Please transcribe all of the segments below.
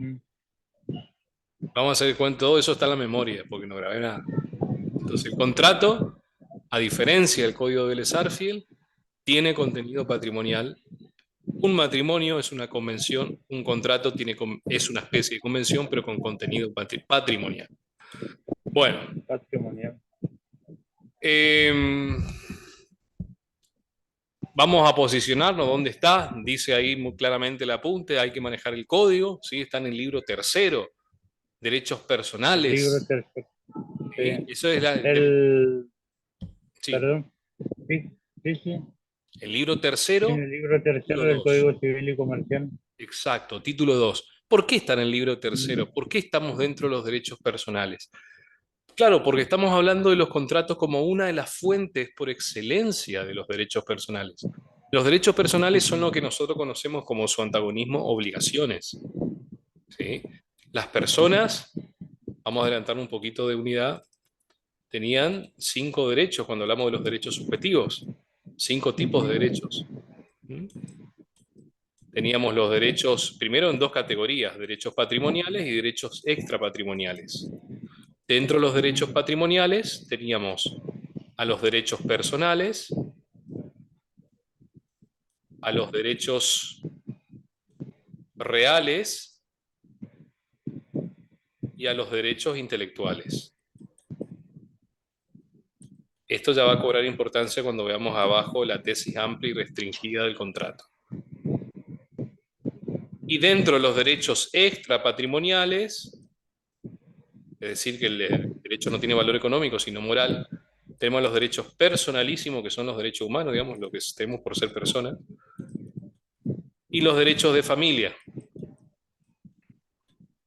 Mm. Vamos a hacer cuenta, todo eso está en la memoria, porque no grabé nada. Entonces, el contrato, a diferencia del código de Bellezarfield, tiene contenido patrimonial. Un matrimonio es una convención, un contrato es una especie de convención, pero con contenido patrimonial. Bueno, Patrimonial. eh, vamos a posicionarnos dónde está. Dice ahí muy claramente el apunte, hay que manejar el código, ¿sí? Está en el libro tercero, derechos El libro personales. tercero. ¿Sí? Sí. Eso es El, sí, perdón. Sí, sí, sí. el libro Sí, tercero, el libro tercero título del 2. Código Civil y Comercial. Exacto, título 2. ¿Por qué está en el libro Mm. tercero? ¿Por qué estamos dentro de los derechos personales? Claro, porque estamos hablando de los contratos como una de las fuentes por excelencia de los derechos personales. Los derechos personales son lo que nosotros conocemos como su antagonismo, obligaciones. ¿Sí? Las personas, vamos a adelantar un poquito de unidad, tenían 5 derechos cuando hablamos de los derechos subjetivos, 5 tipos de derechos. ¿Mm? Teníamos los derechos, primero en 2 categorías, derechos patrimoniales y derechos extrapatrimoniales. Dentro de los derechos patrimoniales teníamos a los derechos personales, a los derechos reales y a los derechos intelectuales. Esto ya va a cobrar importancia cuando veamos abajo la tesis amplia y restringida del contrato. Y dentro de los derechos extrapatrimoniales, es decir, que el derecho no tiene valor económico, sino moral, tenemos los derechos personalísimos, que son los derechos humanos, digamos, lo que tenemos por ser personas, y los derechos de familia.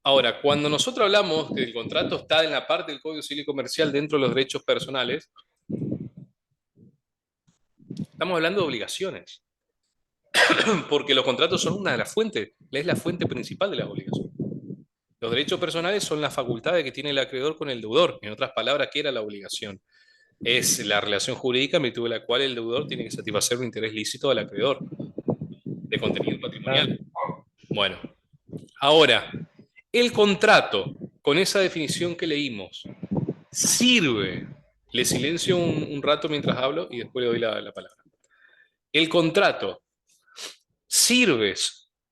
Ahora, cuando nosotros hablamos que el contrato está en la parte del Código Civil y Comercial dentro de los derechos personales, estamos hablando de obligaciones, porque los contratos son una de las fuentes, es la fuente principal de las obligaciones. Los derechos personales son las facultades que tiene el acreedor con el deudor. En otras palabras, ¿qué era la obligación? Es la relación jurídica en virtud de la cual el deudor tiene que satisfacer un interés lícito del acreedor, de contenido patrimonial. Claro. Bueno, ahora, el contrato, con esa definición que leímos, sirve. Le silencio un rato mientras hablo y después le doy la palabra. El contrato sirve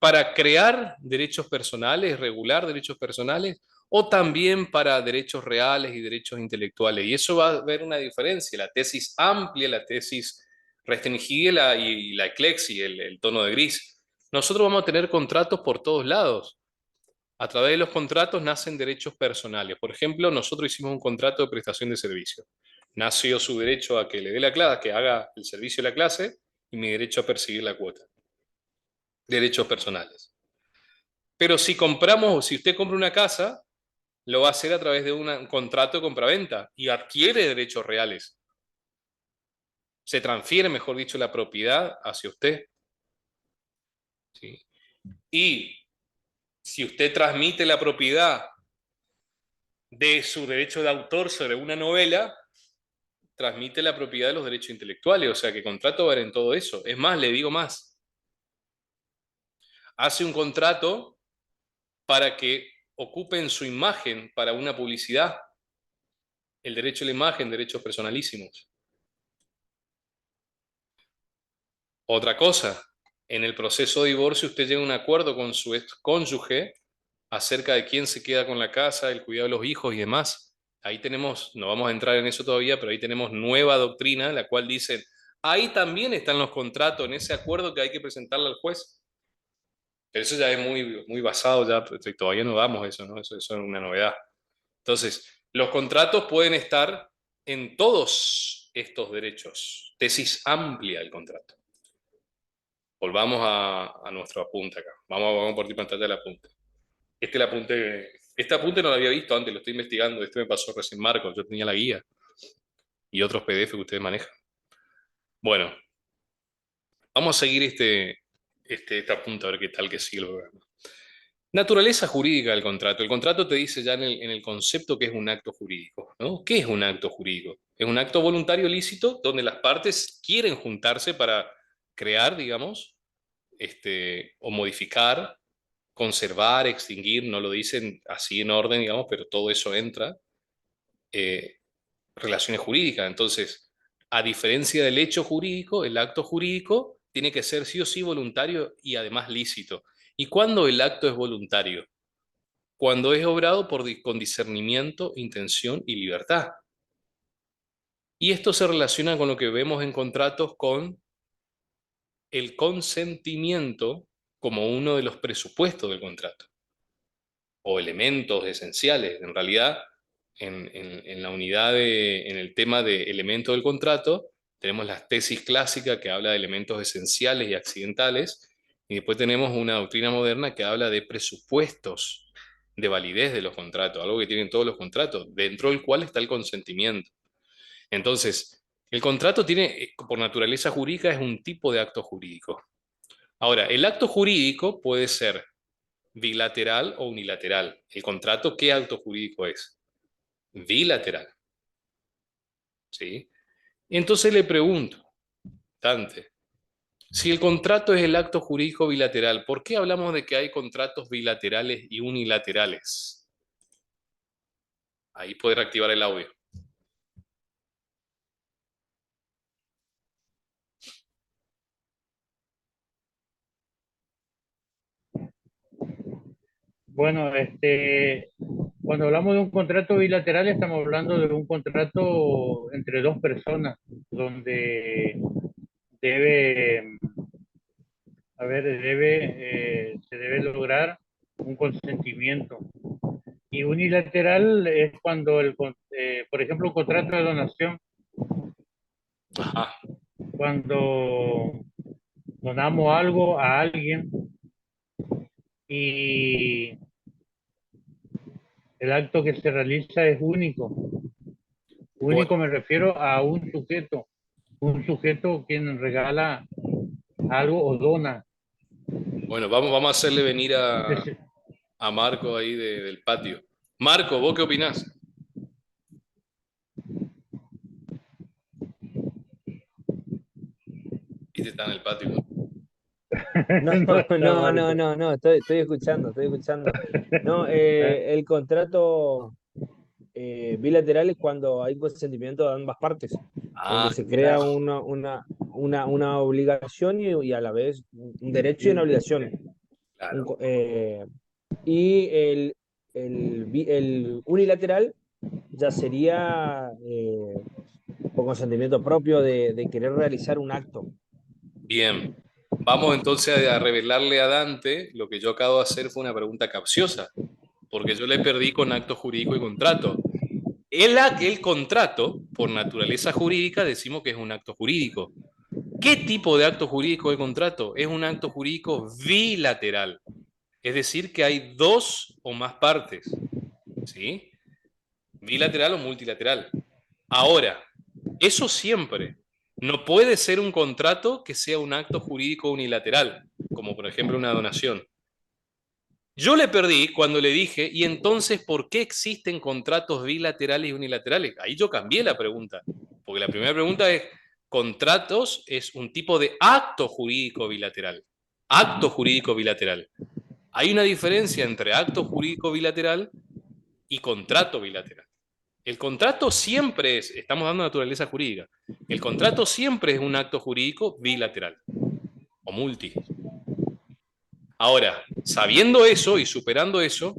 para crear derechos personales, regular derechos personales, o también para derechos reales y derechos intelectuales. Y eso va a haber una diferencia. La tesis amplia, la tesis restringida y la eclexi, el tono de gris. Nosotros vamos a tener contratos por todos lados. A través de los contratos nacen derechos personales. Por ejemplo, nosotros hicimos un contrato de prestación de servicio. Nació su derecho a que le dé la clase, que haga el servicio de la clase, y mi derecho a percibir la cuota. Derechos personales. Pero si compramos, si usted compra una casa, lo va a hacer a través de un contrato de compraventa y adquiere derechos reales. Se transfiere, mejor dicho, la propiedad hacia usted. ¿Sí? Y si usted transmite la propiedad de su derecho de autor sobre una novela, transmite la propiedad de los derechos intelectuales, o sea que contrato va a haber en todo eso. Es más, le digo más, hace un contrato para que ocupen su imagen para una publicidad, el derecho a la imagen, derechos personalísimos. Otra cosa, en el proceso de divorcio usted llega a un acuerdo con su ex cónyuge acerca de quién se queda con la casa, el cuidado de los hijos y demás. Ahí tenemos, no vamos a entrar en eso todavía, pero ahí tenemos nueva doctrina, la cual dice, ahí también están los contratos, en ese acuerdo que hay que presentarle al juez. Pero eso ya es muy, muy basado, ya pues, todavía no damos eso, ¿no? Eso es una novedad. Entonces, los contratos pueden estar en todos estos derechos. Tesis amplia del contrato. Volvamos a nuestro apunte acá. Vamos a partir pantalla del apunte. Este apunte no lo había visto antes, lo estoy investigando. Este me pasó recién Marcos, yo tenía la guía y otros PDF que ustedes manejan. Bueno, vamos a seguir este apunte a ver qué tal que sigue el programa. Naturaleza jurídica del contrato. El contrato te dice ya en el concepto que es un acto jurídico, ¿no? ¿Qué es un acto jurídico? Es un acto voluntario lícito donde las partes quieren juntarse para crear, digamos, o modificar conservar, extinguir, no lo dicen así en orden, digamos, pero todo eso entra. eh, Relaciones jurídicas. Entonces, a diferencia del hecho jurídico, el acto jurídico tiene que ser sí o sí voluntario y además lícito. ¿Y cuándo el acto es voluntario? Cuando es obrado con discernimiento, intención y libertad. Y esto se relaciona con lo que vemos en contratos con el consentimiento como uno de los presupuestos del contrato o elementos esenciales. En realidad, en la unidad en el tema de elementos del contrato, tenemos la tesis clásica que habla de elementos esenciales y accidentales, y después tenemos una doctrina moderna que habla de presupuestos de validez de los contratos, algo que tienen todos los contratos, dentro del cual está el consentimiento. Entonces, el contrato tiene, por naturaleza jurídica, es un tipo de acto jurídico. Ahora, el acto jurídico puede ser bilateral o unilateral. El contrato, ¿qué acto jurídico es? Bilateral. ¿Sí? Entonces le pregunto, Dante, si el contrato es el acto jurídico bilateral, ¿por qué hablamos de que hay contratos bilaterales y unilaterales? Ahí puede reactivar el audio. Bueno, cuando hablamos de un contrato bilateral, estamos hablando de un contrato entre dos personas, donde debe, se debe lograr un consentimiento. Y unilateral es cuando, por ejemplo, un contrato de donación, Ajá. cuando donamos algo a alguien y el acto que se realiza es único. Bueno, Único me refiero a un sujeto quien regala algo o dona. bueno, vamos a hacerle venir Entonces, a Marco ahí del patio. Marco, ¿vos qué opinás? Este está en el patio. No, no está no, no, Marco. no, no, estoy escuchando, estoy escuchando. No, el contrato bilateral es cuando hay consentimiento de ambas partes, donde Ah, se crea Claro, una obligación y a la vez un derecho y una obligación. Un claro. co- eh, y el unilateral ya sería por consentimiento propio de querer realizar un acto. Bien. Vamos entonces a revelarle a Dante lo que yo acabo de hacer fue una pregunta capciosa, porque yo le perdí con acto jurídico y contrato. El contrato, por naturaleza jurídica, decimos que es un acto jurídico. ¿Qué tipo de acto jurídico de contrato? Es un acto jurídico bilateral, es decir, que hay dos o más partes, ¿sí? Bilateral o multilateral. Ahora, eso siempre. No puede ser un contrato que sea un acto jurídico unilateral, como por ejemplo una donación. Yo le perdí cuando le dije, ¿y entonces por qué existen contratos bilaterales y unilaterales? Ahí yo cambié la pregunta, porque la primera pregunta es, contratos es un tipo de acto jurídico bilateral. Acto jurídico bilateral. Hay una diferencia entre acto jurídico bilateral y contrato bilateral. El contrato siempre es, estamos dando naturaleza jurídica, el contrato siempre es un acto jurídico bilateral o multi. Ahora, sabiendo eso y superando eso,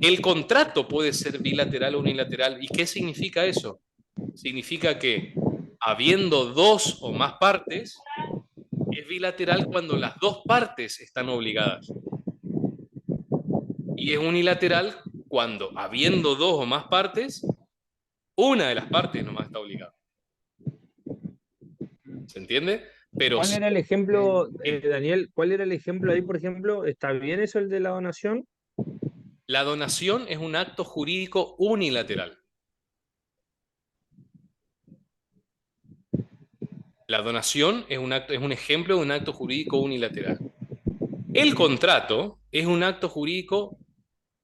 el contrato puede ser bilateral o unilateral. ¿Y qué significa eso? Significa que habiendo dos o más partes, es bilateral cuando las dos partes están obligadas. Y es unilateral cuando, habiendo dos o más partes, una de las partes nomás está obligada. ¿Se entiende? Pero ¿Cuál era el ejemplo, dime, Daniel? ¿Cuál era el ejemplo ahí, por ejemplo? ¿Está bien eso el de la donación? la donación es un acto jurídico unilateral. La donación es un acto, es un ejemplo de un acto jurídico unilateral. El contrato es un acto jurídico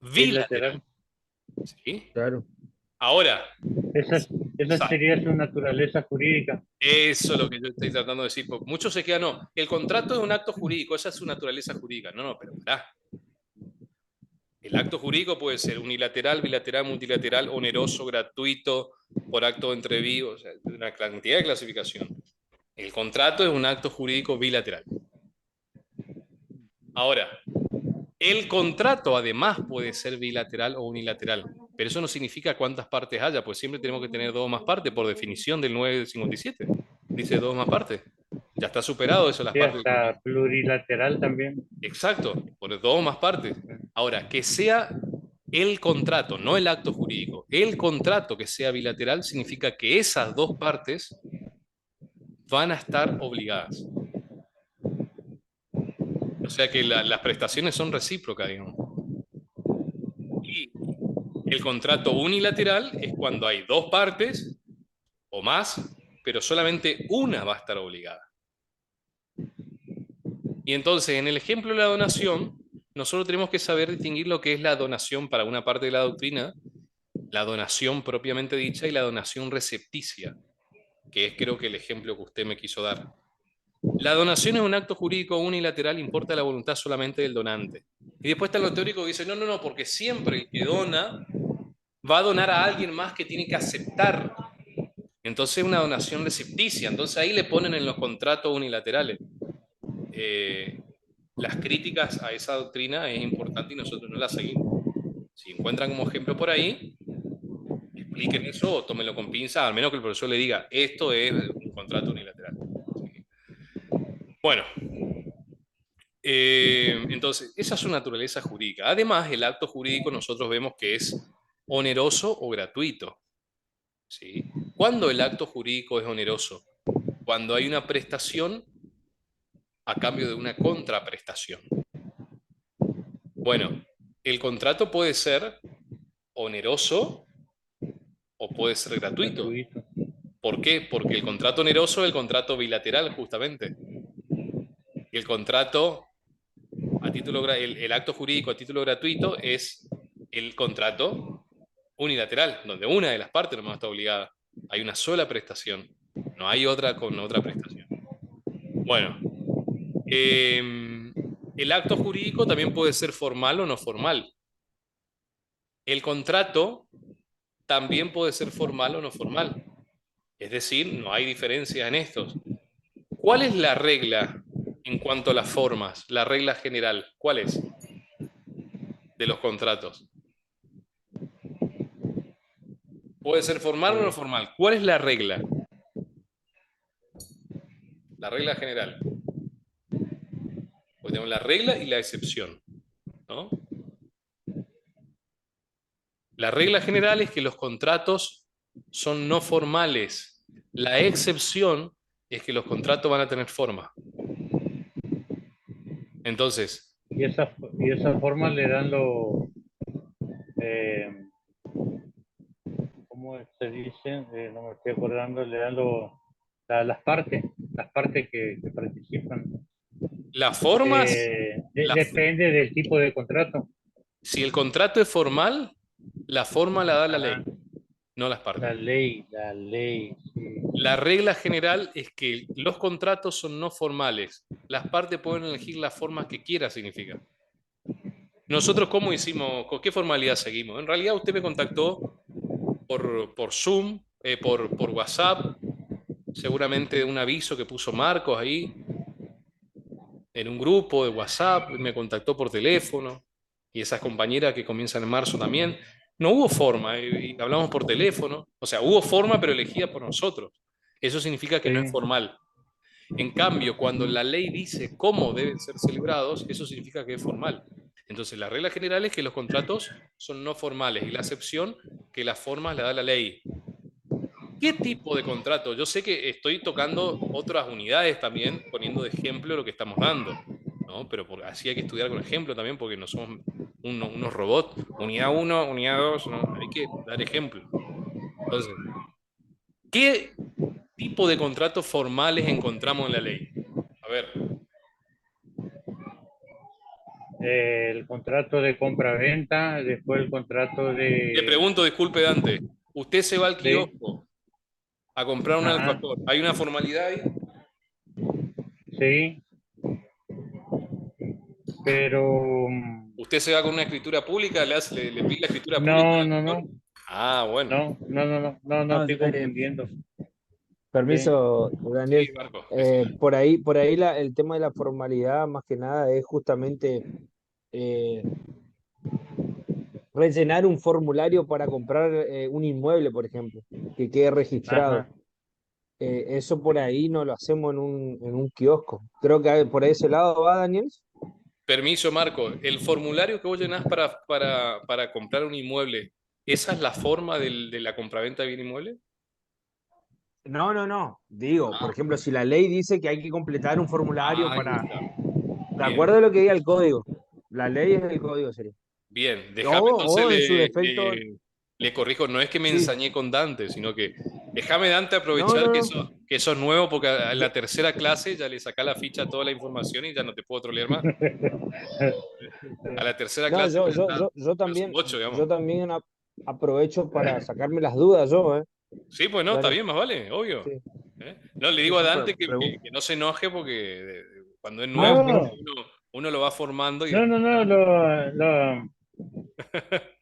bilateral. bilateral. ¿Sí? Claro. Ahora, Esa, esa sería su naturaleza jurídica. eso es lo que yo estoy tratando de decir. Porque muchos se quedan, no, el contrato es un acto jurídico, esa es su naturaleza jurídica. No, no, pero pará. El acto jurídico puede ser unilateral, bilateral, multilateral, oneroso, gratuito, por acto entre vivos, o sea, una cantidad de clasificación. El contrato es un acto jurídico bilateral. Ahora, el contrato además puede ser bilateral o unilateral, pero eso no significa cuántas partes haya, pues siempre tenemos que tener dos o más partes por definición del 957. Dice dos o más partes. Ya está superado eso, las Sí, partes. hasta plurilateral también. Exacto, por dos o más partes. Ahora, que sea el contrato, no el acto jurídico, el contrato que sea bilateral significa que esas dos partes van a estar obligadas. O sea que las prestaciones son recíprocas, digamos. Y el contrato unilateral es cuando hay dos partes o más, pero solamente una va a estar obligada. Y entonces, en el ejemplo de la donación, nosotros tenemos que saber distinguir lo que es la donación para una parte de la doctrina, la donación propiamente dicha y la donación recepticia, que es creo que el ejemplo que usted me quiso dar. La donación es un acto jurídico unilateral, importa la voluntad solamente del donante. Y después está lo teórico que dice, no, no, no, porque siempre el que dona va a donar a alguien más que tiene que aceptar. Entonces es una donación recepticia. Entonces ahí le ponen en los contratos unilaterales. Las críticas a esa doctrina es importante y nosotros no la seguimos. Si encuentran como ejemplo por ahí, expliquen eso o tómenlo con pinzas, al menos que el profesor le diga, esto es un contrato unilateral. Bueno, entonces, esa es su naturaleza jurídica. Además, el acto jurídico nosotros vemos que es oneroso o gratuito. ¿Sí? ¿Cuándo el acto jurídico es oneroso? Cuando hay una prestación a cambio de una contraprestación. Bueno, el contrato puede ser oneroso o puede ser gratuito. Gratuito. ¿Por qué? Porque el contrato oneroso es el contrato bilateral, justamente. Y el contrato a título, el acto jurídico a título gratuito es el contrato unilateral, donde una de las partes no está obligada. Hay una sola prestación, no hay otra con otra prestación. Bueno, el acto jurídico también puede ser formal o no formal. El contrato también puede ser formal o no formal. Es decir, no hay diferencia en estos. ¿Cuál es la regla en cuanto a las formas? La regla general, ¿cuál es? De los contratos. Puede ser formal o no formal. ¿Cuál es la regla? La regla general. Pues tenemos la regla y la excepción, ¿no? La regla general es que los contratos son no formales. La excepción es que los contratos van a tener forma. Entonces, Y esa forma le dan eh, ¿cómo se dice? No me estoy acordando, le dan las partes que participan. las formas, la- Depende del tipo de contrato. si el contrato es formal, la forma la da la ley, Ajá, no las partes. la ley, sí. La regla general es que los contratos son no formales. Las partes pueden elegir las formas que quiera, significa. Nosotros, ¿cómo hicimos? ¿Con qué formalidad seguimos? En realidad, usted me contactó por Zoom, por WhatsApp, seguramente un aviso que puso Marcos ahí, en un grupo de WhatsApp, me contactó por teléfono, y esas compañeras que comienzan en marzo también. No hubo forma, y hablamos por teléfono. O sea, hubo forma, pero elegida por nosotros. Eso significa que no es Sí. formal. En cambio, cuando la ley dice cómo deben ser celebrados, eso significa que es formal. Entonces, la regla general es que los contratos son no formales y la excepción que las formas la da la ley. ¿Qué tipo de contrato? Yo sé que estoy tocando otras unidades también, poniendo de ejemplo lo que estamos dando, ¿no? Pero así hay que estudiar con ejemplo también, porque no somos unos robots. Unidad 1, unidad 2, ¿no? Hay que dar ejemplo. Entonces, ¿qué tipo de contratos formales encontramos en la ley? A ver, El contrato de compra-venta, después el contrato le pregunto, disculpe Dante, usted se va al de kiosco a comprar un ajá, alfajor, ¿hay una formalidad ahí? sí, pero ¿Usted se va con una escritura pública? ¿Le pide la escritura pública No, al no, autor? no, Ah, bueno. no, No, estoy confundiendo. Sí, permiso, Sí, Daniel. Marco, decime. Por ahí el tema de la formalidad, más que nada, es justamente eh, rellenar un formulario para comprar un inmueble, por ejemplo, que quede registrado. ajá. Eso por ahí no lo hacemos en un kiosco. Creo que por ese lado va, Daniel. Permiso, Marco. El formulario que vos llenás para comprar un inmueble, ¿esa es la forma de la compraventa de bien inmueble? No, no, no. Digo, por Ah, ejemplo, si la ley dice que hay que completar un formulario ahí para, está. de Bien, acuerdo a lo que diga el código. La ley es el código, sería. bien. O, Déjame entonces o en su defecto, le corrijo. No es que me sí. ensañé con Dante, sino que déjame, Dante, No, aprovechar no, que no. que sos nuevo, porque en Yo, la tercera clase ya le sacá la ficha toda la información y ya no te puedo trolear más. A la tercera no, clase yo, pues ya yo, está. yo, yo Pero es un también, 8, yo digamos. también aprovecho para sacarme las dudas, yo, Sí, pues no, está Daniel. bien, más vale, obvio. Sí, ¿Eh? No, le sí, digo a sí, Dante que pregunto. no se enoje porque cuando es nuevo No, uno lo va formando y no, no, después no, ya.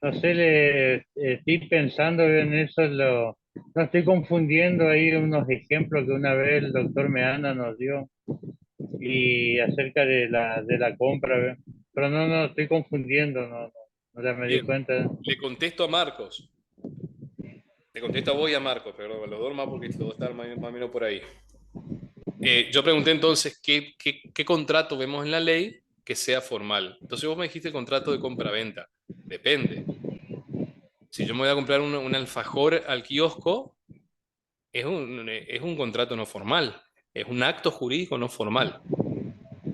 no sé, estoy pensando en eso, no estoy confundiendo ahí unos ejemplos que una vez el doctor Meana nos dio y acerca de la compra, ¿ve? Pero no, estoy confundiendo, no ya me di Bien, cuenta. le contesto a Marcos. Le contesto a vos y a Marcos, pero los dos más porque los dos están más o menos por ahí. Yo pregunté entonces qué contrato vemos en la ley que sea formal. Entonces vos me dijiste el contrato de compraventa. Depende. Si yo me voy a comprar un alfajor al kiosco, es un contrato no formal. Es un acto jurídico no formal.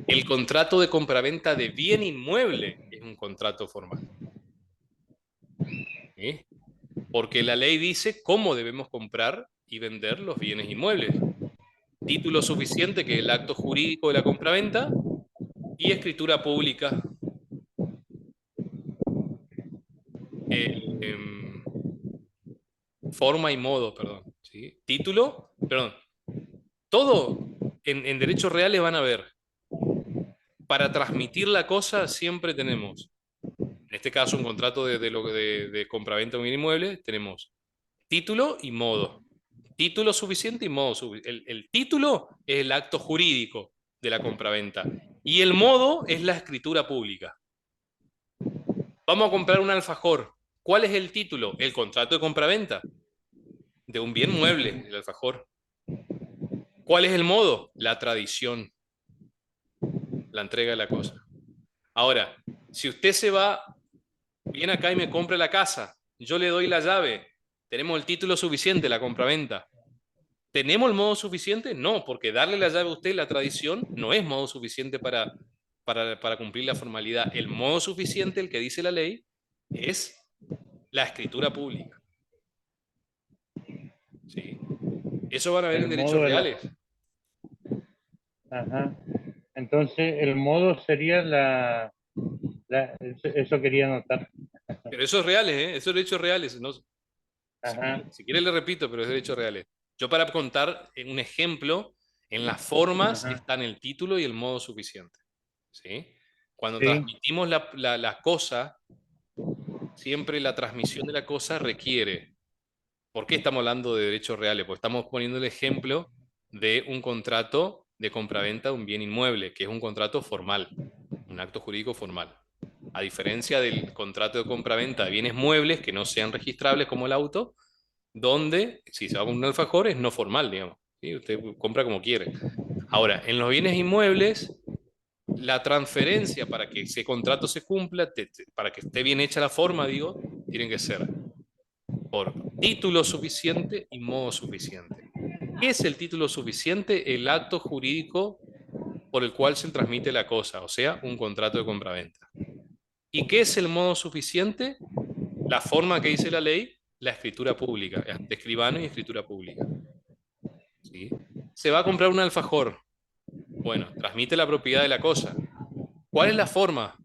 El contrato de compraventa de bien inmueble es un contrato formal. ¿Sí? Porque la ley dice cómo debemos comprar y vender los bienes inmuebles. Título suficiente, que es el acto jurídico de la compraventa, y escritura pública. Em, forma y modo, perdón. ¿Sí? Título, perdón. Todo en derechos reales van a ver. Para transmitir la cosa siempre tenemos, en este caso un contrato de compraventa de un bien inmueble, tenemos título y modo. Título suficiente y modo suficiente. El título es el acto jurídico de la compraventa y el modo es la escritura pública. Vamos a comprar un alfajor. ¿Cuál es el título? El contrato de compraventa de un bien mueble, el alfajor. ¿Cuál es el modo? La tradición, la entrega de la cosa. Ahora, si usted se va, viene acá y me compra la casa, yo le doy la llave, tenemos el título suficiente, la compraventa. ¿Tenemos el modo suficiente? No, porque darle la llave a usted, la tradición, no es modo suficiente para cumplir la formalidad. El modo suficiente, el que dice la ley, es la escritura pública. ¿Sí? Eso van a ver El en derechos modo de reales. ajá. Entonces, el modo sería eso quería anotar. Pero eso es reales, ¿eh? Eso es derechos reales. No, Ajá, si quiere le repito, pero es derechos reales. Yo para contar un ejemplo, en las formas ajá, están el título y el modo suficiente. ¿Sí? Cuando sí, transmitimos la cosa, siempre la transmisión de la cosa requiere. ¿Por qué estamos hablando de derechos reales? Porque estamos poniendo el ejemplo de un contrato de compraventa de un bien inmueble, que es un contrato formal, un acto jurídico formal. A diferencia del contrato de compraventa de bienes muebles que no sean registrables como el auto, donde si se va con un alfajor es no formal, digamos. ¿Sí? Usted compra como quiere. Ahora, en los bienes inmuebles, la transferencia para que ese contrato se cumpla, para que esté bien hecha la forma, digo, tiene que ser por título suficiente y modo suficiente. ¿Qué es el título suficiente? El acto jurídico por el cual se transmite la cosa, o sea, un contrato de compraventa. ¿Y qué es el modo suficiente? La forma que dice la ley, la escritura pública, de escribano y escritura pública. ¿Sí? Se va a comprar un alfajor. Bueno, transmite la propiedad de la cosa. ¿Cuál es la forma?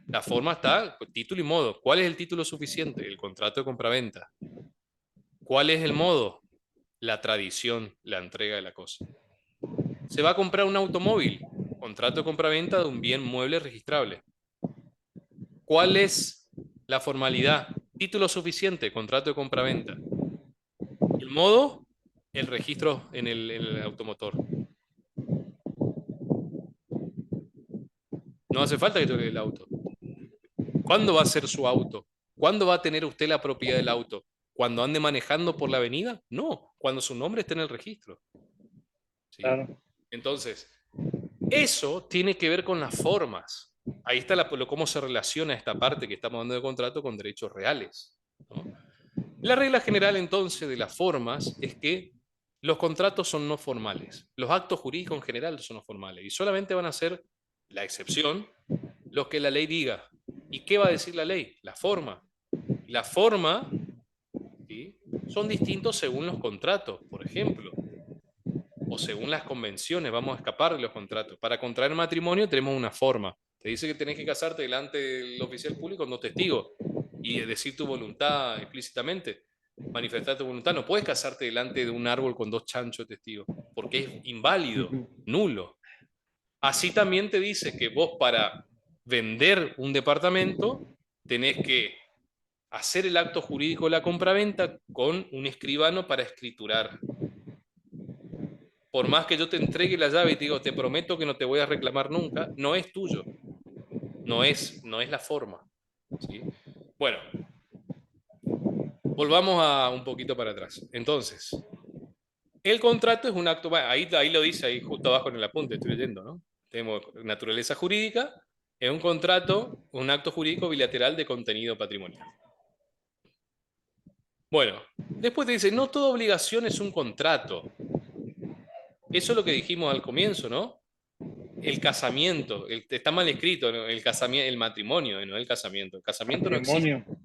La forma está, pues, título y modo. ¿Cuál es el título suficiente? El contrato de compraventa. ¿Cuál es el modo? La tradición, la entrega de la cosa. Se va a comprar un automóvil, contrato de compraventa de un bien mueble registrable. ¿Cuál es la formalidad? Título suficiente, contrato de compraventa. El modo, el registro en el automotor. No hace falta que toque el auto. ¿Cuándo va a ser su auto? ¿Cuándo va a tener usted la propiedad del auto? ¿Cuando ande manejando por la avenida? No, cuando su nombre esté en el registro. ¿Sí? Claro. Entonces, eso tiene que ver con las formas. Ahí está cómo se relaciona esta parte que estamos dando de contrato con derechos reales, ¿no? La regla general entonces de las formas es que los contratos son no formales. Los actos jurídicos en general son no formales y solamente van a ser la excepción los que la ley diga. ¿Y qué va a decir la ley? La forma. La forma, ¿sí?, son distintos según los contratos, por ejemplo, o según las convenciones. Vamos a escapar de los contratos. Para contraer matrimonio tenemos una forma. Te dice que tenés que casarte delante del oficial público con 2 testigos y decir tu voluntad explícitamente, manifestar tu voluntad. No puedes casarte delante de un árbol con 2 chanchos testigos, porque es inválido, nulo. Así también te dice que vos, para vender un departamento, tenés que hacer el acto jurídico de la compraventa con un escribano para escriturar. Por más que yo te entregue la llave y te digo, te prometo que no te voy a reclamar nunca, no es tuyo, no es la forma, ¿sí? Bueno, volvamos a un poquito para atrás. Entonces, el contrato es un acto, bueno, ahí lo dice, ahí justo abajo en el apunte, estoy leyendo, ¿no? Tenemos naturaleza jurídica, es un contrato, un acto jurídico bilateral de contenido patrimonial. Bueno, después te dice, no toda obligación es un contrato. Eso es lo que dijimos al comienzo, ¿no? El casamiento, está mal escrito, ¿no? El matrimonio, no el casamiento. El casamiento no existe. Matrimonio.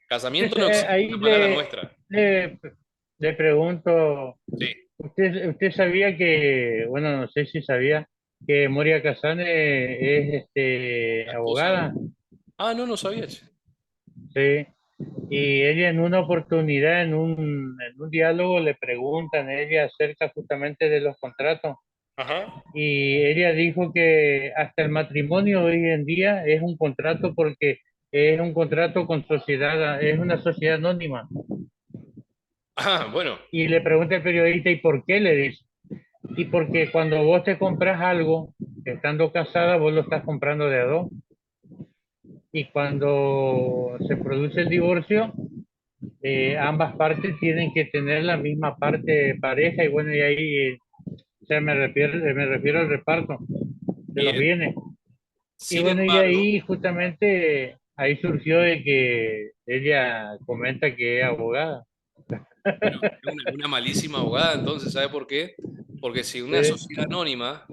Casamiento no existe, es Ahí una palabra nuestra. le pregunto, Sí. ¿usted sabía que, bueno, no sé si sabía, que Moria Casane es La esposa de... abogada? Ah, no, no sabía. Che. Sí. Y ella en una oportunidad, en un diálogo, le preguntan a ella acerca justamente de los contratos. Ajá. Y ella dijo que hasta el matrimonio hoy en día es un contrato porque es un contrato con sociedad, es una sociedad anónima. Ah, bueno. Y le pregunta el periodista, ¿y por qué? Le dice. Y porque cuando vos te compras algo, estando casada, vos lo estás comprando de a dos. Y cuando se produce el divorcio, ambas partes tienen que tener la misma parte pareja. Y bueno, y ahí o sea, me refiero al reparto de los Bien. bienes. Y Sin bueno, y embargo, ahí justamente, ahí surgió de que ella comenta que es abogada. bueno, es una malísima abogada, entonces, ¿sabe por qué? Porque si una Sí, sociedad anónima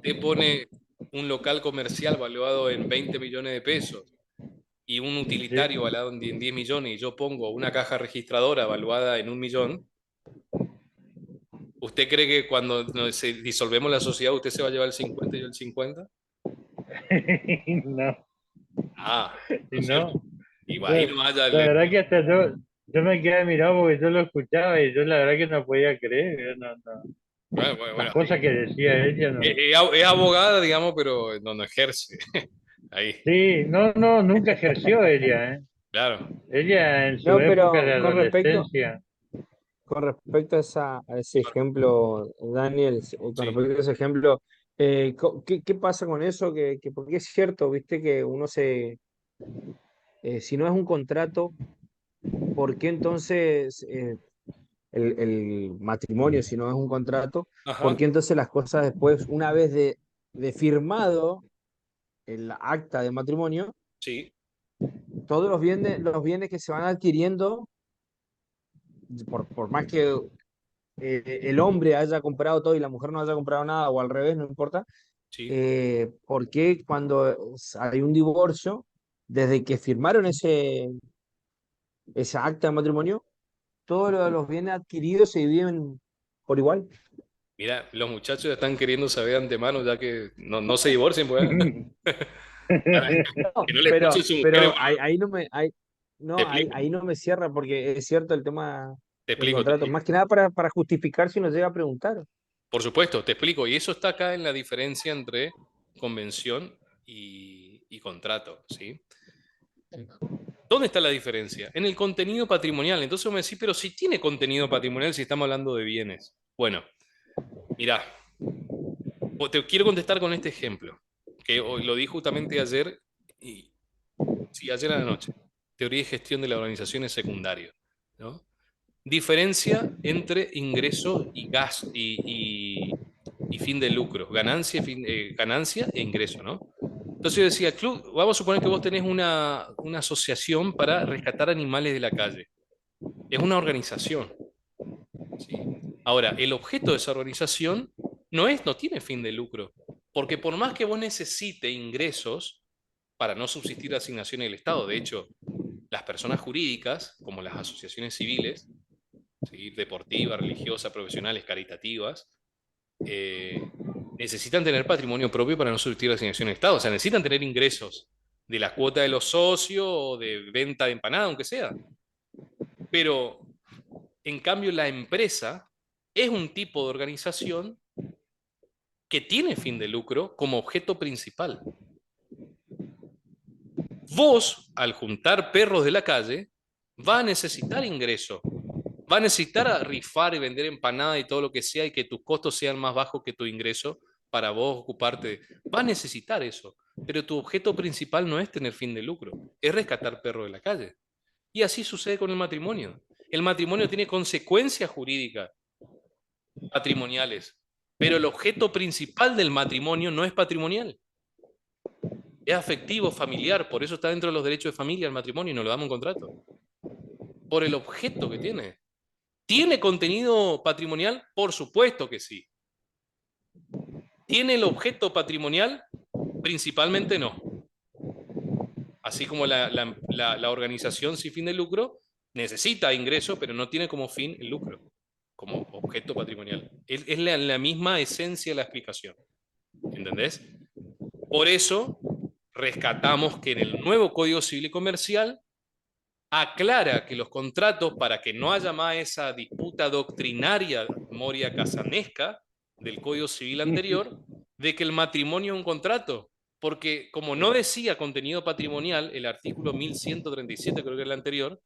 te pone un local comercial valuado en 20 millones de pesos y un utilitario sí. valuado en 10 millones y yo pongo una caja registradora valuada en 1 millón, ¿usted cree que cuando disolvemos la sociedad usted se va a llevar el 50 y yo el 50? No, Ah, ¿no es cierto? no. Y ahí La, no haya la verdad que hasta yo me quedé mirado porque yo lo escuchaba y yo la verdad que no podía creer. Yo bueno, bueno, las bueno, cosas que decía ella, no. es abogada, digamos, pero no ejerce. Ahí, Sí, no, nunca ejerció ella, ¿eh? claro. Ella en su No, época de pero adolescencia. con respecto a ese ejemplo, Daniel, con Sí. respecto a ese ejemplo, ¿qué pasa con eso? Porque es cierto, viste, que si no es un contrato, ¿por qué entonces el matrimonio, si no es un contrato, por Ajá, qué entonces las cosas después, una vez de firmado el acta de matrimonio, sí, todos los bienes que se van adquiriendo, por más que el hombre haya comprado todo y la mujer no haya comprado nada, o al revés, no importa, sí. ¿por qué cuando hay un divorcio, desde que firmaron esa acta de matrimonio, todos los bienes adquiridos se dividen por igual? Mira, los muchachos ya están queriendo saber de antemano, ya que no se divorcien, pues. Para No, que no le escuchen su mujer. pero ahí no me, Te no, explico, ahí no me cierra porque es cierto el tema te del explico, te contrato. explico. Más que nada para justificar si nos llega a preguntar. Por supuesto, te explico. Y eso está acá en la diferencia entre convención y contrato, ¿sí? ¿Dónde está la diferencia? En el contenido patrimonial. Entonces vos me decís, pero si tiene contenido patrimonial, si estamos hablando de bienes. Bueno, mirá, te quiero contestar con este ejemplo, que lo di justamente ayer, y, sí, ayer a la noche. Teoría y gestión de las organizaciones secundarias, ¿no? Diferencia entre ingreso y gas y fin de lucro, ganancia e ingreso, ¿no? Entonces yo decía, club, vamos a suponer que vos tenés una asociación para rescatar animales de la calle. Es una organización, ¿sí? Ahora, el objeto de esa organización no tiene fin de lucro, porque por más que vos necesite ingresos para no subsistir de asignaciones del Estado, de hecho, las personas jurídicas, como las asociaciones civiles, ¿sí? Deportivas, religiosas, profesionales, caritativas, eh, necesitan tener patrimonio propio para no subsistir de asignaciones del Estado, o sea, necesitan tener ingresos de la cuota de los socios o de venta de empanada, aunque sea. Pero, en cambio, la empresa es un tipo de organización que tiene fin de lucro como objeto principal. Vos, al juntar perros de la calle, va a necesitar ingreso, va a necesitar rifar y vender empanada y todo lo que sea y que tus costos sean más bajos que tu ingreso para vos ocuparte. Va a necesitar eso, pero tu objeto principal no es tener fin de lucro, es rescatar perros de la calle. Y así sucede con el matrimonio. El matrimonio tiene consecuencias jurídicas patrimoniales, pero el objeto principal del matrimonio no es patrimonial, es afectivo, familiar, por eso está dentro de los derechos de familia el matrimonio y no lo damos en contrato, por el objeto que tiene. ¿Tiene contenido patrimonial? Por supuesto que sí. ¿Tiene el objeto patrimonial? Principalmente no. Así como la organización sin fin de lucro necesita ingreso, pero no tiene como fin el lucro, como objeto patrimonial. Es la misma esencia de la explicación. ¿Entendés? Por eso rescatamos que en el nuevo Código Civil y Comercial aclara que los contratos, para que no haya más esa disputa doctrinaria moria casanesca del Código Civil anterior, de que el matrimonio es un contrato, porque como no decía contenido patrimonial, el artículo 1137, creo que era el anterior,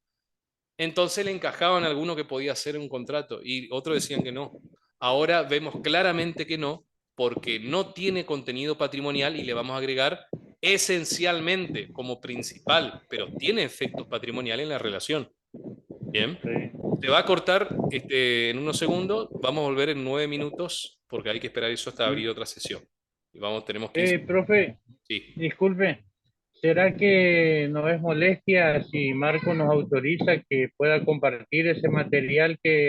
entonces le encajaban a alguno que podía hacer un contrato y otros decían que no. Ahora vemos claramente que no, porque no tiene contenido patrimonial y le vamos a agregar esencialmente como principal, pero tiene efectos patrimoniales en la relación. Bien. Sí. Se va a cortar en unos segundos, vamos a volver en 9 minutos porque hay que esperar eso hasta abrir otra sesión. Y tenemos 15 minutos. Profe, Sí. disculpe, ¿será que no es molestia si Marco nos autoriza que pueda compartir ese material que